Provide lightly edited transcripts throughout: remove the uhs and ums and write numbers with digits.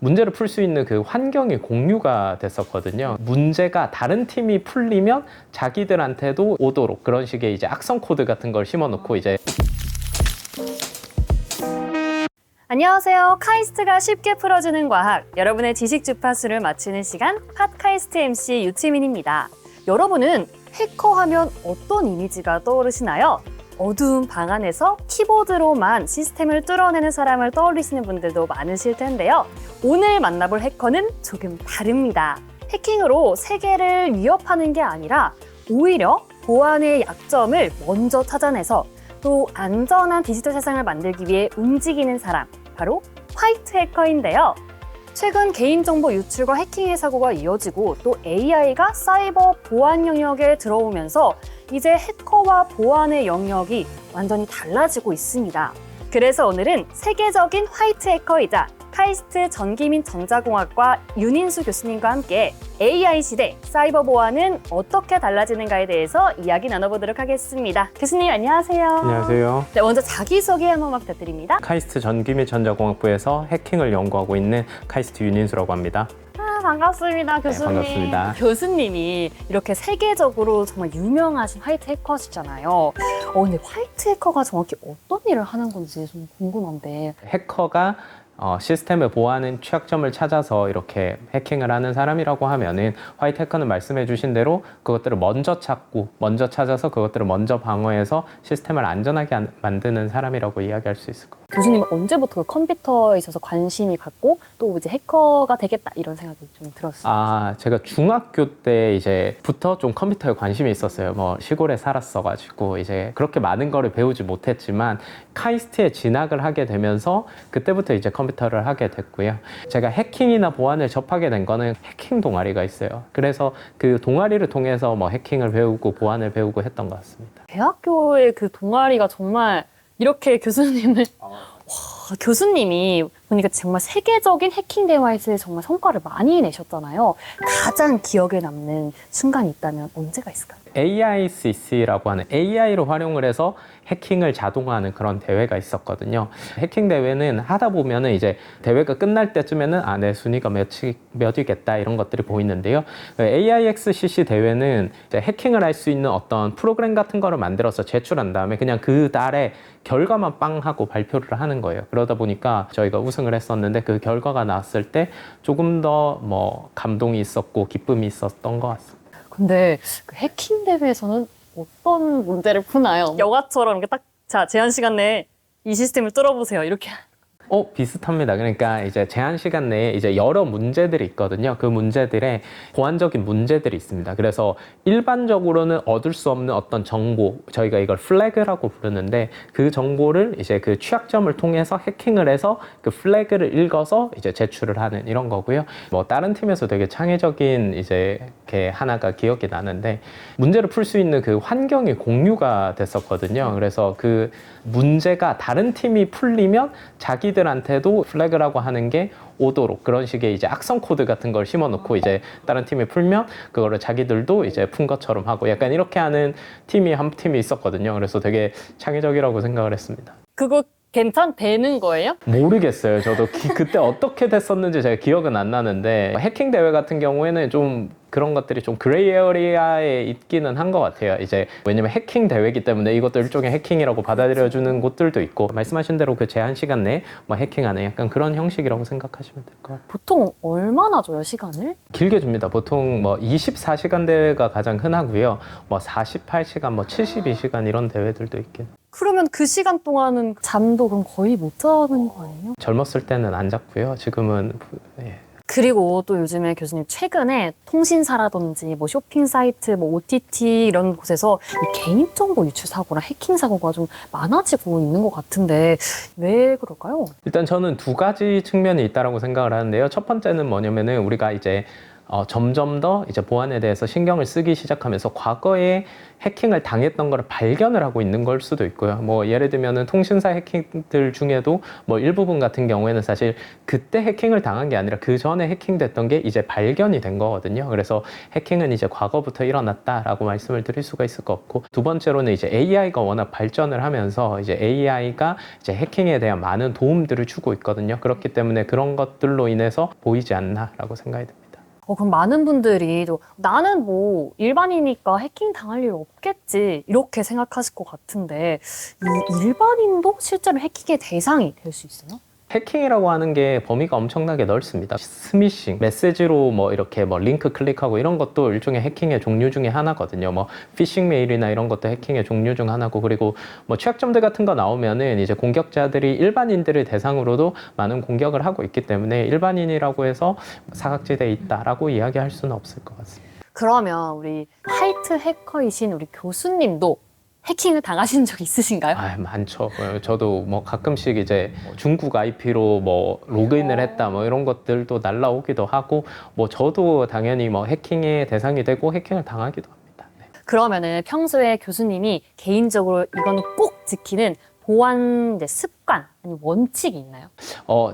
문제를 풀 수 있는 그 환경이 공유가 됐었거든요. 문제가 다른 팀이 풀리면 자기들한테도 오도록 그런 식의 이제 악성 코드 같은 걸 심어놓고 이제 안녕하세요. 카이스트가 쉽게 풀어주는 과학, 여러분의 지식 주파수를 맞추는 시간 팟카이스트 MC 유치민입니다. 여러분은 해커 하면 어떤 이미지가 떠오르시나요? 어두운 방 안에서 키보드로만 시스템을 뚫어내는 사람을 떠올리시는 분들도 많으실 텐데요. 오늘 만나볼 해커는 조금 다릅니다. 해킹으로 세계를 위협하는 게 아니라 오히려 보안의 약점을 먼저 찾아내서 또 안전한 디지털 세상을 만들기 위해 움직이는 사람, 바로 화이트 해커인데요. 최근 개인정보 유출과 해킹의 사고가 이어지고 또 AI가 사이버 보안 영역에 들어오면서 이제 해커와 보안의 영역이 완전히 달라지고 있습니다. 그래서 오늘은 세계적인 화이트 해커이자 카이스트 전기민 전자공학과 윤인수 교수님과 함께 AI 시대 사이버 보안은 어떻게 달라지는가에 대해서 이야기 나눠보도록 하겠습니다. 교수님 안녕하세요. 안녕하세요. 네, 먼저 자기소개 한 번만 부탁드립니다. 카이스트 전기및 전자공학부에서 해킹을 연구하고 있는 카이스트 윤인수라고 합니다. 반갑습니다, 교수님. 네, 반갑습니다. 교수님이 이렇게 세계적으로 정말 유명하신 화이트 해커시잖아요. 근데 화이트 해커가 정확히 어떤 일을 하는 건지 좀 궁금한데. 해커가 시스템을 보호하는 취약점을 찾아서 이렇게 해킹을 하는 사람이라고 하면은 화이트 해커는 말씀해 주신 대로 그것들을 먼저 찾고 먼저 찾아서 그것들을 먼저 방어해서 시스템을 안전하게 만드는 사람이라고 이야기할 수 있을 것 같아요. 교수님은 언제부터 컴퓨터에 있어서 관심이 갔고 또 이제 해커가 되겠다 이런 생각이 좀 들었어요? 제가 중학교 때 이제부터 좀 컴퓨터에 관심이 있었어요. 뭐 시골에 살았어가지고 이제 그렇게 많은 거를 배우지 못했지만 카이스트에 진학을 하게 되면서 그때부터 이제 컴퓨터를 하게 됐고요. 제가 해킹이나 보안을 접하게 된 거는 해킹 동아리가 있어요. 그래서 그 동아리를 통해서 뭐 해킹을 배우고 보안을 배우고 했던 것 같습니다. 대학교의 그 동아리가 정말 이렇게 교수님을 교수님이 보니까 정말 세계적인 해킹 데바이스에 정말 성과를 많이 내셨잖아요. 가장 기억에 남는 순간이 있다면 언제가 있을까요? AICC라고 하는 AI를 활용을 해서 해킹을 자동화하는 그런 대회가 있었거든요. 해킹 대회는 하다 보면은 이제 대회가 끝날 때쯤에는 내 순위가 몇이겠다 이런 것들이 보이는데요. AIXCC 대회는 이제 해킹을 할 수 있는 어떤 프로그램 같은 거를 만들어서 제출한 다음에 그냥 그 달에 결과만 빵 하고 발표를 하는 거예요. 그러다 보니까 저희가 우승을 했었는데 그 결과가 나왔을 때 조금 더 뭐 감동이 있었고 기쁨이 있었던 것 같습니다. 근데 그 해킹 대회에서는 어떤 문제를 푸나요? 영화처럼 이렇게 딱, 자, 제한 시간 내에 이 시스템을 뚫어보세요. 이렇게. 비슷합니다. 그러니까 이제 제한 시간 내에 이제 여러 문제들이 있거든요. 그 문제들에 보안적인 문제들이 있습니다. 그래서 일반적으로는 얻을 수 없는 어떤 정보, 저희가 이걸 플래그라고 부르는데 그 정보를 이제 그 취약점을 통해서 해킹을 해서 그 플래그를 읽어서 이제 제출을 하는 이런 거고요. 뭐 다른 팀에서 되게 창의적인 이제 이렇게 하나가 기억이 나는데 문제를 풀 수 있는 그 환경이 공유가 됐었거든요. 그래서 그 문제가 다른 팀이 풀리면 자기들한테도 플래그라고 하는 게 오도록 그런 식의 이제 악성 코드 같은 걸 심어놓고 이제 다른 팀이 풀면 그거를 자기들도 이제 푼 것처럼 하고 약간 이렇게 하는 팀이 한 팀이 있었거든요. 그래서 되게 창의적이라고 생각을 했습니다. 그거 되는 거예요? 모르겠어요. 저도 그때 어떻게 됐었는지 제가 기억은 안 나는데 해킹 대회 같은 경우에는 좀 그런 것들이 좀 그레이 에어리아에 있기는 한 것 같아요. 이제 왜냐면 해킹 대회이기 때문에 이것도 일종의 해킹이라고 받아들여주는 곳들도 있고 말씀하신 대로 그 제한 시간 내에 뭐 해킹하는 약간 그런 형식이라고 생각하시면 될 것 같아요. 보통 얼마나 줘요, 시간을? 길게 줍니다. 보통 뭐 24시간 대회가 가장 흔하고요. 뭐 48시간, 뭐 72시간 이런 대회들도 있긴. 그러면 그 시간 동안은 잠도 그럼 거의 못 자는 거 아니에요? 젊었을 때는 안 잤고요. 지금은 그리고 또 요즘에 교수님 최근에 통신사라든지 뭐 쇼핑 사이트, 뭐 OTT 이런 곳에서 이 개인정보 유출 사고나 해킹 사고가 좀 많아지고 있는 것 같은데 왜 그럴까요? 일단 저는 두 가지 측면이 있다고 생각을 하는데요. 첫 번째는 뭐냐면은 우리가 이제 점점 더 이제 보안에 대해서 신경을 쓰기 시작하면서 과거에 해킹을 당했던 걸 발견을 하고 있는 걸 수도 있고요. 뭐 예를 들면은 통신사 해킹들 중에도 뭐 일부분 같은 경우에는 사실 그때 해킹을 당한 게 아니라 그 전에 해킹됐던 게 이제 발견이 된 거거든요. 그래서 해킹은 이제 과거부터 일어났다라고 말씀을 드릴 수가 있을 것 같고, 두 번째로는 이제 AI가 워낙 발전을 하면서 이제 AI가 이제 해킹에 대한 많은 도움들을 주고 있거든요. 그렇기 때문에 그런 것들로 인해서 보이지 않나라고 생각이 듭니다. 그럼 많은 분들이 또 나는 뭐 일반이니까 해킹 당할 일 없겠지 이렇게 생각하실 것 같은데 이 일반인도 실제로 해킹의 대상이 될 수 있어요? 해킹이라고 하는 게 범위가 엄청나게 넓습니다. 스미싱, 메시지로 뭐 이렇게 뭐 링크 클릭하고 이런 것도 일종의 해킹의 종류 중에 하나거든요. 뭐 피싱 메일이나 이런 것도 해킹의 종류 중 하나고, 그리고 뭐 취약점들 같은 거 나오면은 이제 공격자들이 일반인들을 대상으로도 많은 공격을 하고 있기 때문에 일반인이라고 해서 사각지대에 있다라고 이야기할 수는 없을 것 같습니다. 그러면 우리 화이트 해커이신 우리 교수님도 해킹을 당하신 적 있으신가요? 아, 많죠. 저도 뭐 가끔씩 이제 중국 IP로 뭐 로그인을 했다 뭐 이런 것들도 날라오기도 하고, 뭐 저도 당연히 뭐 해킹의 대상이 되고 해킹을 당하기도 합니다. 네. 그러면은 평소에 교수님이 개인적으로 이거는 꼭 지키는 보안 이제 습관 아니면 원칙이 있나요?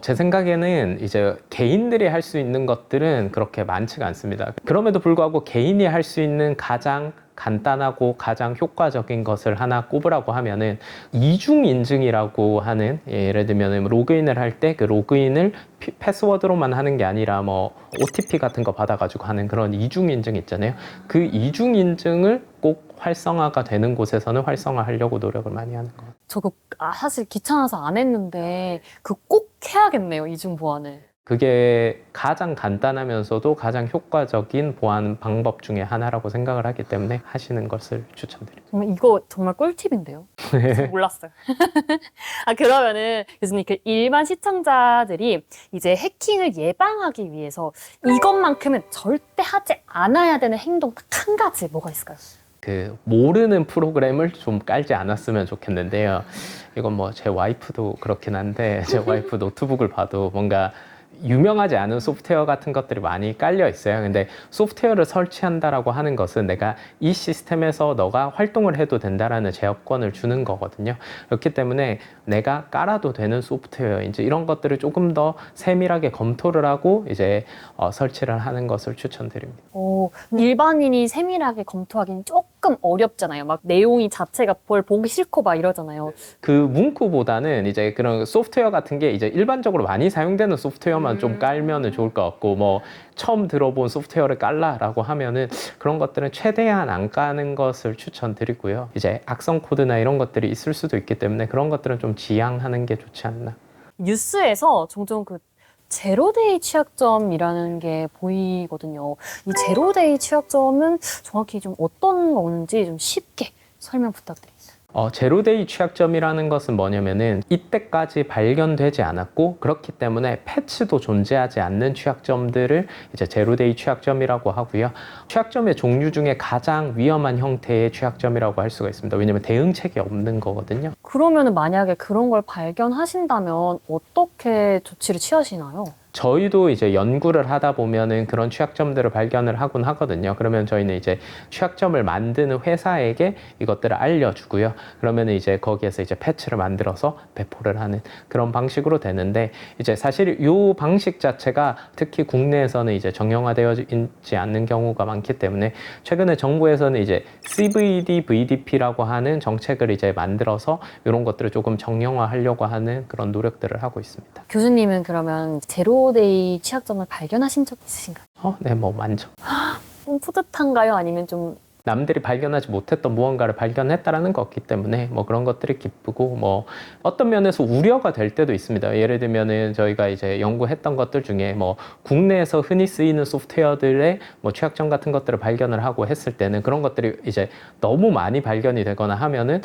제 생각에는 이제 개인들이 할 수 있는 것들은 그렇게 많지가 않습니다. 그럼에도 불구하고 개인이 할 수 있는 가장 간단하고 가장 효과적인 것을 하나 꼽으라고 하면은 이중 인증이라고 하는, 예를 들면 로그인을 할 때 그 로그인을 패스워드로만 하는 게 아니라 뭐 OTP 같은 거 받아가지고 하는 그런 이중 인증 있잖아요. 그 이중 인증을 꼭 활성화가 되는 곳에서는 활성화하려고 노력을 많이 하는 것 같아요. 저도 사실 귀찮아서 안 했는데 그 꼭 해야겠네요, 이중 보안을. 그게 가장 간단하면서도 가장 효과적인 보안 방법 중에 하나라고 생각을 하기 때문에 하시는 것을 추천드립니다. 정말 이거 정말 꿀팁인데요. 저 몰랐어요. 그러면은 교수님, 그 일반 시청자들이 이제 해킹을 예방하기 위해서 이것만큼은 절대 하지 않아야 되는 행동 딱 한 가지 뭐가 있을까요? 그 모르는 프로그램을 좀 깔지 않았으면 좋겠는데요. 이건 뭐 제 와이프도 그렇긴 한데, 제 와이프 노트북을 봐도 뭔가 유명하지 않은 소프트웨어 같은 것들이 많이 깔려 있어요. 근데 소프트웨어를 설치한다라고 하는 것은 내가 이 시스템에서 너가 활동을 해도 된다라는 제어권을 주는 거거든요. 그렇기 때문에 내가 깔아도 되는 소프트웨어인지 이런 것들을 조금 더 세밀하게 검토를 하고 이제 설치를 하는 것을 추천드립니다. 일반인이 세밀하게 검토하기는 조금 어렵잖아요. 막 내용이 자체가 뭘 보기 싫고 막 이러잖아요. 그 문구보다는 이제 그런 소프트웨어 같은 게 이제 일반적으로 많이 사용되는 소프트웨어만 좀 깔면은 좋을 것 같고, 뭐 처음 들어본 소프트웨어를 깔라라고 하면은 그런 것들은 최대한 안 까는 것을 추천드리고요. 이제 악성 코드나 이런 것들이 있을 수도 있기 때문에 그런 것들은 좀 지양하는 게 좋지 않나. 뉴스에서 종종 그 제로데이 취약점이라는 게 보이거든요. 이 제로데이 취약점은 정확히 좀 어떤 건지 좀 쉽게 설명 부탁드립니다. 제로데이 취약점이라는 것은 뭐냐면은 이때까지 발견되지 않았고 그렇기 때문에 패치도 존재하지 않는 취약점들을 이제 제로데이 취약점이라고 하고요. 취약점의 종류 중에 가장 위험한 형태의 취약점이라고 할 수가 있습니다. 왜냐면 대응책이 없는 거거든요. 그러면 만약에 그런 걸 발견하신다면 어떻게 조치를 취하시나요? 저희도 이제 연구를 하다 보면은 그런 취약점들을 발견을 하곤 하거든요. 그러면 저희는 이제 취약점을 만드는 회사에게 이것들을 알려주고요. 그러면은 이제 거기에서 이제 패치를 만들어서 배포를 하는 그런 방식으로 되는데, 이제 사실 이 방식 자체가 특히 국내에서는 이제 정형화되어 있지 않는 경우가 많기 때문에 최근에 정부에서는 이제 CVD, VDP라고 하는 정책을 이제 만들어서 이런 것들을 조금 정형화하려고 하는 그런 노력들을 하고 있습니다. 교수님은 그러면 제로데이 취약점을 발견하신 적 있으신가요? 네, 뭐 많죠. 좀 뿌듯한가요? 아니면 좀 남들이 발견하지 못했던 무언가를 발견했다라는 거기 때문에 뭐 그런 것들이 기쁘고, 뭐 어떤 면에서 우려가 될 때도 있습니다. 예를 들면은 저희가 이제 연구했던 것들 중에 뭐 국내에서 흔히 쓰이는 소프트웨어들의 뭐 취약점 같은 것들을 발견을 하고 했을 때는 그런 것들이 이제 너무 많이 발견이 되거나 하면은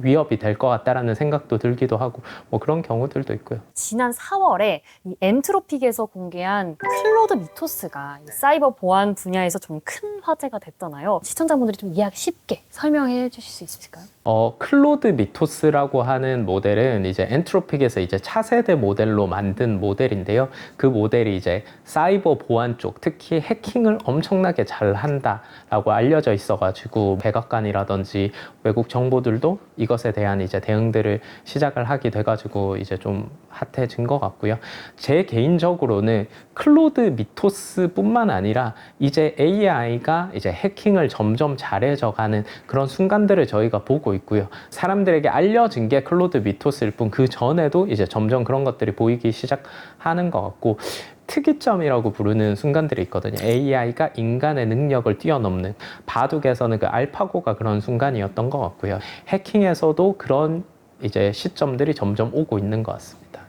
위협이 될 것 같다라는 생각도 들기도 하고, 뭐 그런 경우들도 있고요. 지난 4월에 이 엔트로픽에서 공개한 클로드 미토스가 이 사이버 보안 분야에서 좀 큰 화제가 됐잖아요. 시청자분들이 좀 이해하기 쉽게 설명해 주실 수 있으실까요? 클로드 미토스라고 하는 모델은 이제 엔트로픽에서 이제 차세대 모델로 만든 모델인데요. 그 모델이 이제 사이버 보안 쪽, 특히 해킹을 엄청나게 잘 한다라고 알려져 있어가지고 백악관이라든지 외국 정보들도 이것에 대한 이제 대응들을 시작을 하게 돼가지고 이제 좀 핫해진 것 같고요. 제 개인적으로는 클로드 미토스뿐만 아니라 이제 AI가 이제 해킹을 점점 잘해져가는 그런 순간들을 저희가 보고 있고요. 사람들에게 알려진 게 클로드 미토스일 뿐 그 전에도 이제 점점 그런 것들이 보이기 시작하는 것 같고, 특이점이라고 부르는 순간들이 있거든요. AI가 인간의 능력을 뛰어넘는, 바둑에서는 그 알파고가 그런 순간이었던 것 같고요. 해킹에서도 그런 이제 시점들이 점점 오고 있는 것 같습니다.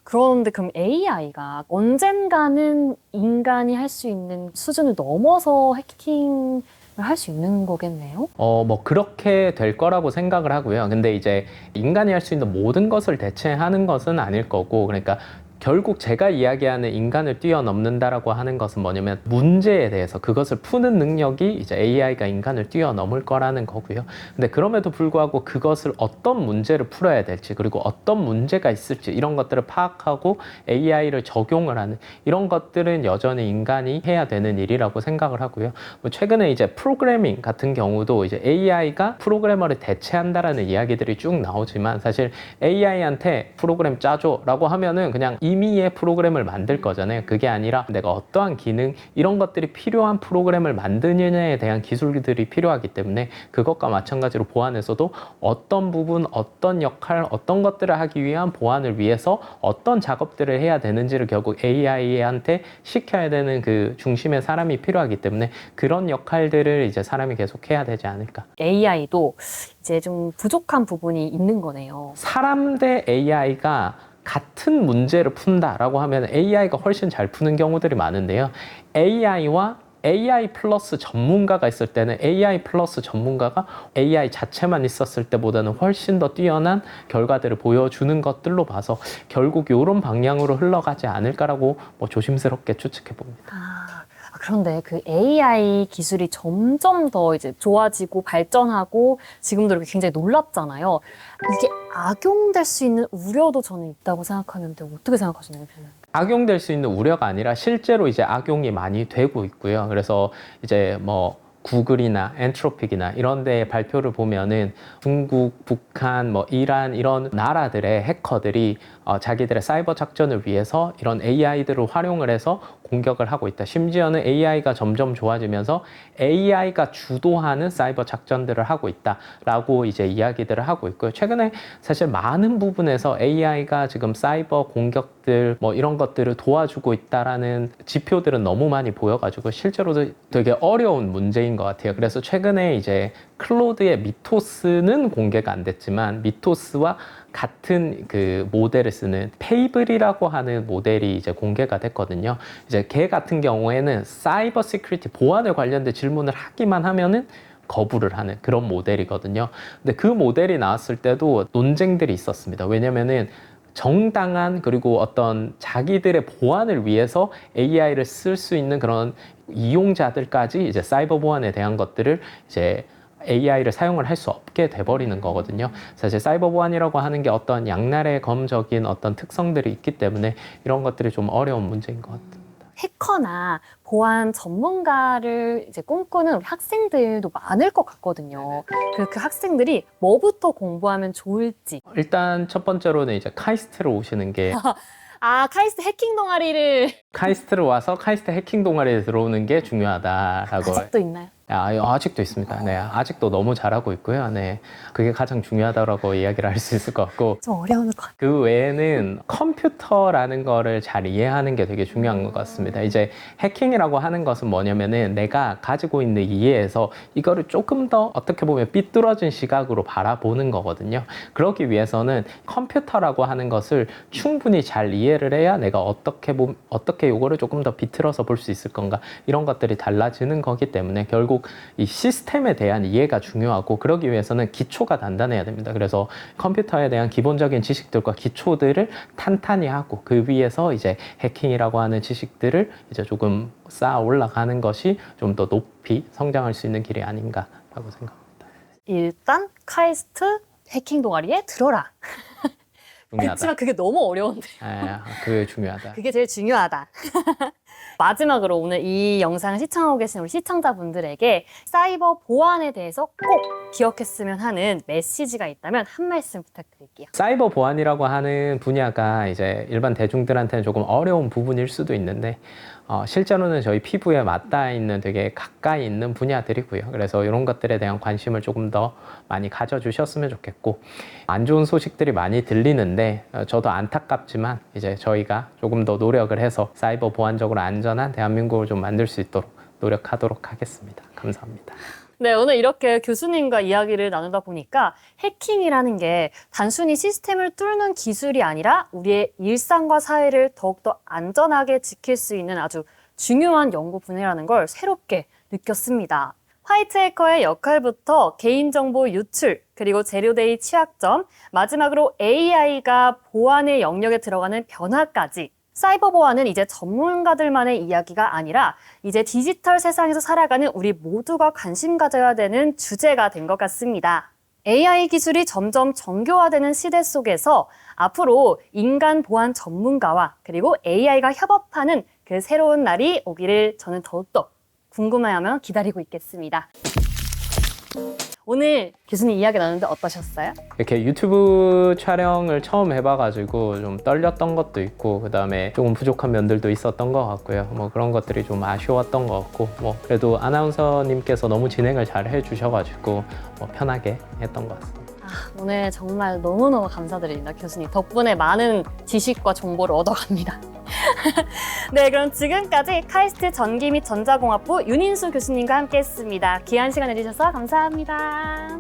그런데 그럼 AI가 언젠가는 인간이 할 수 있는 수준을 넘어서 해킹을 할 수 있는 거겠네요? 뭐 그렇게 될 거라고 생각을 하고요. 근데 이제 인간이 할 수 있는 모든 것을 대체하는 것은 아닐 거고, 그러니까 결국 제가 이야기하는 인간을 뛰어넘는다라고 하는 것은 뭐냐면 문제에 대해서 그것을 푸는 능력이 이제 AI가 인간을 뛰어넘을 거라는 거고요. 근데 그럼에도 불구하고 그것을 어떤 문제를 풀어야 될지, 그리고 어떤 문제가 있을지 이런 것들을 파악하고 AI를 적용을 하는 이런 것들은 여전히 인간이 해야 되는 일이라고 생각을 하고요. 뭐 최근에 이제 프로그래밍 같은 경우도 이제 AI가 프로그래머를 대체한다라는 이야기들이 쭉 나오지만, 사실 AI한테 프로그램 짜줘라고 하면은 그냥 이미의 프로그램을 만들 거잖아요. 그게 아니라 내가 어떠한 기능, 이런 것들이 필요한 프로그램을 만드느냐에 대한 기술들이 필요하기 때문에 그것과 마찬가지로 보안에서도 어떤 부분, 어떤 역할, 어떤 것들을 하기 위한 보안을 위해서 어떤 작업들을 해야 되는지를 결국 AI한테 시켜야 되는 그 중심의 사람이 필요하기 때문에 그런 역할들을 이제 사람이 계속 해야 되지 않을까. AI도 이제 좀 부족한 부분이 있는 거네요. 사람 대 AI가 같은 문제를 푼다라고 하면 AI가 훨씬 잘 푸는 경우들이 많은데요. AI와 AI 플러스 전문가가 있을 때는 AI 플러스 전문가가 AI 자체만 있었을 때보다는 훨씬 더 뛰어난 결과들을 보여주는 것들로 봐서 결국 이런 방향으로 흘러가지 않을까라고 뭐 조심스럽게 추측해 봅니다. 그런데 그 AI 기술이 점점 더 이제 좋아지고 발전하고 지금도 이렇게 굉장히 놀랍잖아요. 이게 악용될 수 있는 우려도 저는 있다고 생각하는데 어떻게 생각하시나요, 저는? 악용될 수 있는 우려가 아니라 실제로 이제 악용이 많이 되고 있고요. 그래서 이제 뭐 구글이나 엔트로픽이나 이런 데 발표를 보면은 중국, 북한, 뭐 이란 이런 나라들의 해커들이 자기들의 사이버 작전을 위해서 이런 AI들을 활용을 해서 공격을 하고 있다. 심지어는 AI가 점점 좋아지면서 AI가 주도하는 사이버 작전들을 하고 있다라고 이제 이야기들을 하고 있고요. 최근에 사실 많은 부분에서 AI가 지금 사이버 공격들 뭐 이런 것들을 도와주고 있다라는 지표들은 너무 많이 보여가지고 실제로도 되게 어려운 문제인 것 같아요. 그래서 최근에 이제 클로드의 미토스는 공개가 안 됐지만 미토스와 같은 그 모델을 쓰는 페이블이라고 하는 모델이 이제 공개가 됐거든요. 이제 걔 같은 경우에는 사이버 시큐리티 보안에 관련된 질문을 하기만 하면은 거부를 하는 그런 모델이거든요. 근데 그 모델이 나왔을 때도 논쟁들이 있었습니다. 왜냐면은 정당한 그리고 어떤 자기들의 보안을 위해서 AI를 쓸 수 있는 그런 이용자들까지 이제 사이버 보안에 대한 것들을 이제 AI를 사용을 할 수 없게 돼버리는 거거든요. 사실 사이버 보안이라고 하는 게 어떤 양날의 검적인 어떤 특성들이 있기 때문에 이런 것들이 좀 어려운 문제인 것 같아요. 해커나 보안 전문가를 이제 꿈꾸는 학생들도 많을 것 같거든요. 그 학생들이 뭐부터 공부하면 좋을지. 일단 첫 번째로는 이제 카이스트를 오시는 게 카이스트 해킹 동아리를 카이스트를 와서 카이스트 해킹 동아리에 들어오는 게 중요하다라고. 아직도 있나요? 아직도 있습니다. 네, 아직도 너무 잘하고 있고요. 네, 그게 가장 중요하다고 이야기를 할 수 있을 것 같고, 좀 어려울 것 같아요. 그 외에는 컴퓨터라는 거를 잘 이해하는 게 되게 중요한 것 같습니다. 이제 해킹이라고 하는 것은 뭐냐면은 내가 가지고 있는 이해에서 이거를 조금 더 어떻게 보면 삐뚤어진 시각으로 바라보는 거거든요. 그러기 위해서는 컴퓨터라고 하는 것을 충분히 잘 이해를 해야 내가 어떻게 요거를 조금 더 비틀어서 볼 수 있을 건가, 이런 것들이 달라지는 거기 때문에 결국 이 시스템에 대한 이해가 중요하고, 그러기 위해서는 기초가 단단해야 됩니다. 그래서 컴퓨터에 대한 기본적인 지식들과 기초들을 탄탄히 하고 그 위에서 이제 해킹이라고 하는 지식들을 이제 조금 쌓아 올라가는 것이 좀 더 높이 성장할 수 있는 길이 아닌가라고 생각합니다. 일단 카이스트 해킹 동아리에 들어라. 중요하다. 그렇지만 그게 너무 어려운데. 그게 중요하다. 그게 제일 중요하다. 마지막으로 오늘 이 영상을 시청하고 계신 우리 시청자분들에게 사이버 보안에 대해서 꼭 기억했으면 하는 메시지가 있다면 한 말씀 부탁드릴게요. 사이버 보안이라고 하는 분야가 이제 일반 대중들한테는 조금 어려운 부분일 수도 있는데 실제로는 저희 피부에 맞닿아 있는 되게 가까이 있는 분야들이고요. 그래서 이런 것들에 대한 관심을 조금 더 많이 가져주셨으면 좋겠고, 안 좋은 소식들이 많이 들리는데 저도 안타깝지만 이제 저희가 조금 더 노력을 해서 사이버 보안적으로 안전한 대한민국을 좀 만들 수 있도록 노력하도록 하겠습니다. 감사합니다. 네, 오늘 이렇게 교수님과 이야기를 나누다 보니까 해킹이라는 게 단순히 시스템을 뚫는 기술이 아니라 우리의 일상과 사회를 더욱더 안전하게 지킬 수 있는 아주 중요한 연구 분야라는 걸 새롭게 느꼈습니다. 화이트 해커의 역할부터 개인정보 유출, 그리고 제로데이 취약점, 마지막으로 AI가 보안의 영역에 들어가는 변화까지 사이버 보안은 이제 전문가들만의 이야기가 아니라 이제 디지털 세상에서 살아가는 우리 모두가 관심 가져야 되는 주제가 된 것 같습니다. AI 기술이 점점 정교화되는 시대 속에서 앞으로 인간 보안 전문가와 그리고 AI가 협업하는 그 새로운 날이 오기를 저는 더욱더 궁금해하며 기다리고 있겠습니다. 오늘 교수님 이야기 나누는데 어떠셨어요? 이렇게 유튜브 촬영을 처음 해봐가지고 좀 떨렸던 것도 있고, 그 다음에 조금 부족한 면들도 있었던 것 같고요. 뭐 그런 것들이 좀 아쉬웠던 것 같고, 뭐 그래도 아나운서님께서 너무 진행을 잘 해주셔가지고 뭐 편하게 했던 것 같습니다. 오늘 정말 너무너무 감사드립니다. 교수님 덕분에 많은 지식과 정보를 얻어갑니다. 네, 그럼 지금까지 카이스트 전기 및 전자공학부 윤인수 교수님과 함께했습니다. 귀한 시간 내주셔서 감사합니다.